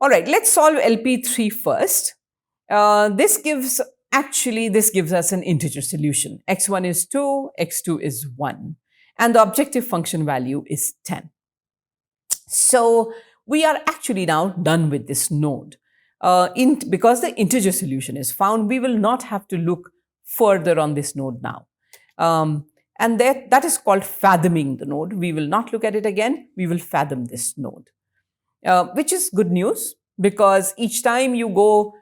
All right, let's solve LP3 first. This gives us an integer solution. X1 is 2, X2 is 1, and the objective function value is 10. So we are actually now done with this node. Because the integer solution is found, we will not have to look further on this node now. And that is called fathoming the node. We will not look at it again. We will fathom this node, which is good news, because each time you go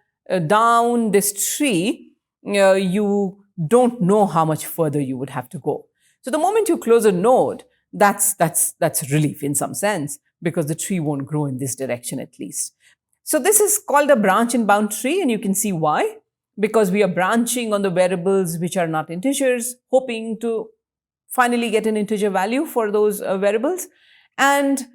down this tree, you don't know how much further you would have to go. So the moment you close a node, that's relief in some sense, because the tree won't grow in this direction at least. So this is called a branch and bound tree, and you can see why. Because we are branching on the variables which are not integers, hoping to finally get an integer value for those variables. And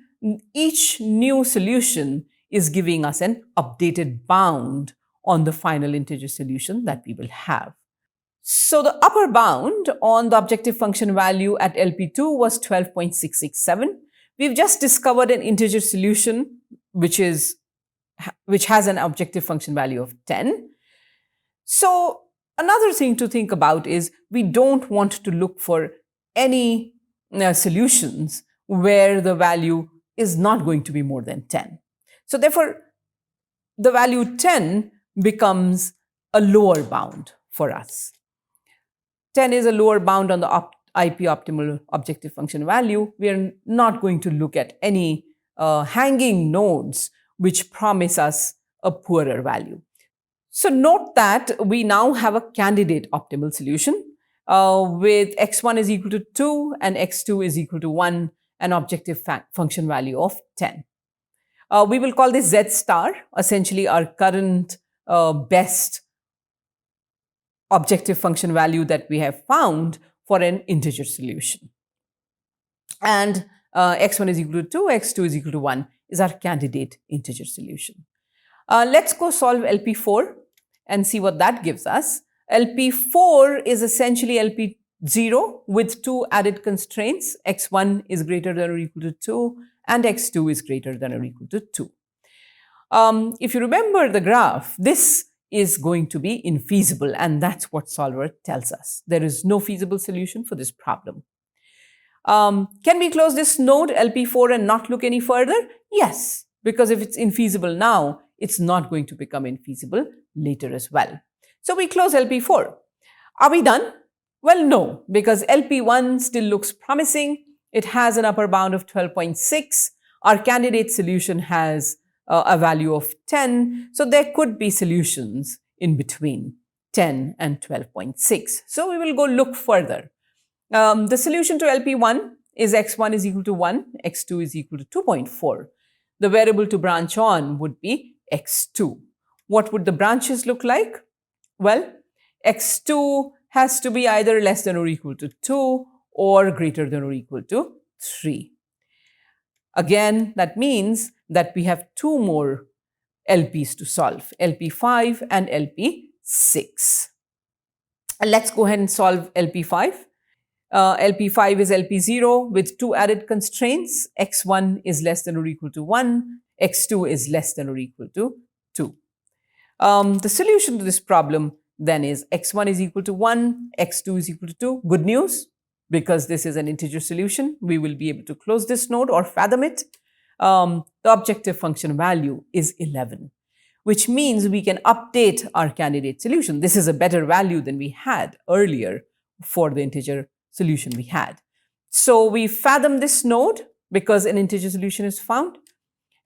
each new solution is giving us an updated bound on the final integer solution that we will have. So the upper bound on the objective function value at LP2 was 12.667. We've just discovered an integer solution which has an objective function value of 10. So another thing to think about is we don't want to look for any solutions where the value is not going to be more than 10. So therefore, the value 10 becomes a lower bound for us. 10 is a lower bound on the IP optimal objective function value. We are not going to look at any hanging nodes which promise us a poorer value. So note that we now have a candidate optimal solution with x1 is equal to 2 and x2 is equal to 1, an objective function value of 10. We will call this Z star, essentially our current best objective function value that we have found for an integer solution. And x1 is equal to 2, x2 is equal to 1 is our candidate integer solution. Let's go solve LP4 and see what that gives us. LP4 is essentially LP0 with two added constraints. X1 is greater than or equal to 2 and x2 is greater than or equal to 2. If you remember the graph, this is going to be infeasible, and that's what solver tells us. There is no feasible solution for this problem. Can we close this node LP4 and not look any further? Yes, because if it's infeasible now, it's not going to become infeasible later as well. So we close LP4. Are we done? Well, no, because LP1 still looks promising. It has an upper bound of 12.6. Our candidate solution has a value of 10. So there could be solutions in between 10 and 12.6. So we will go look further. The solution to LP1 is x1 is equal to 1, x2 is equal to 2.4. The variable to branch on would be x2. What would the branches look like? Well, x2 has to be either less than or equal to 2 or greater than or equal to 3. Again, that means that we have two more LPs to solve, LP5 and LP6. Let's go ahead and solve LP5. LP5 is LP0 with two added constraints. X1 is less than or equal to 1. X2 is less than or equal to 2. The solution to this problem then is x1 is equal to 1, x2 is equal to 2. Good news, because this is an integer solution, we will be able to close this node or fathom it. The objective function value is 11, which means we can update our candidate solution. This is a better value than we had earlier for the integer solution we had. So we fathom this node because an integer solution is found,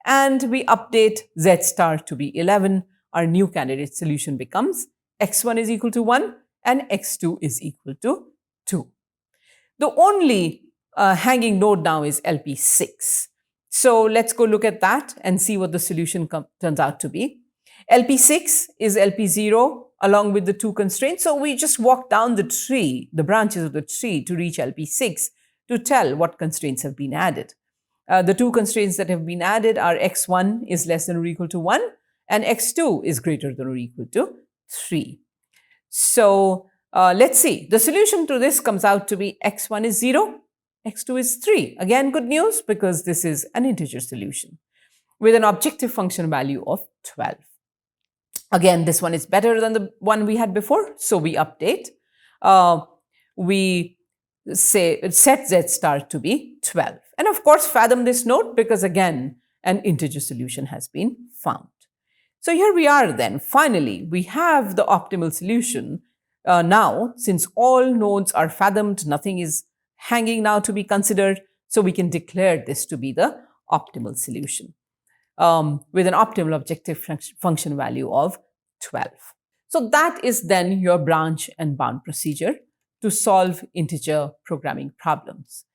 and we update Z star to be 11. Our new candidate solution becomes x1 is equal to 1 and x2 is equal to 2. The only hanging node now is LP6. So let's go look at that and see what the solution turns out to be. LP6 is LP0 along with the two constraints. So we just walk down the tree, the branches of the tree, to reach LP6 to tell what constraints have been added. The two constraints that have been added are x1 is less than or equal to 1 and x2 is greater than or equal to 3. So let's see. The solution to this comes out to be x1 is 0, x2 is 3. Again, good news, because this is an integer solution. with an objective function value of 12. Again, this one is better than the one we had before, so we update. We say set z star to be 12. And of course, fathom this node because again, an integer solution has been found. So here we are then. Finally, we have the optimal solution now, since all nodes are fathomed, nothing is hanging now to be considered. So we can declare this to be the optimal solution with an optimal objective function value of 12. So that is then your branch and bound procedure to solve integer programming problems.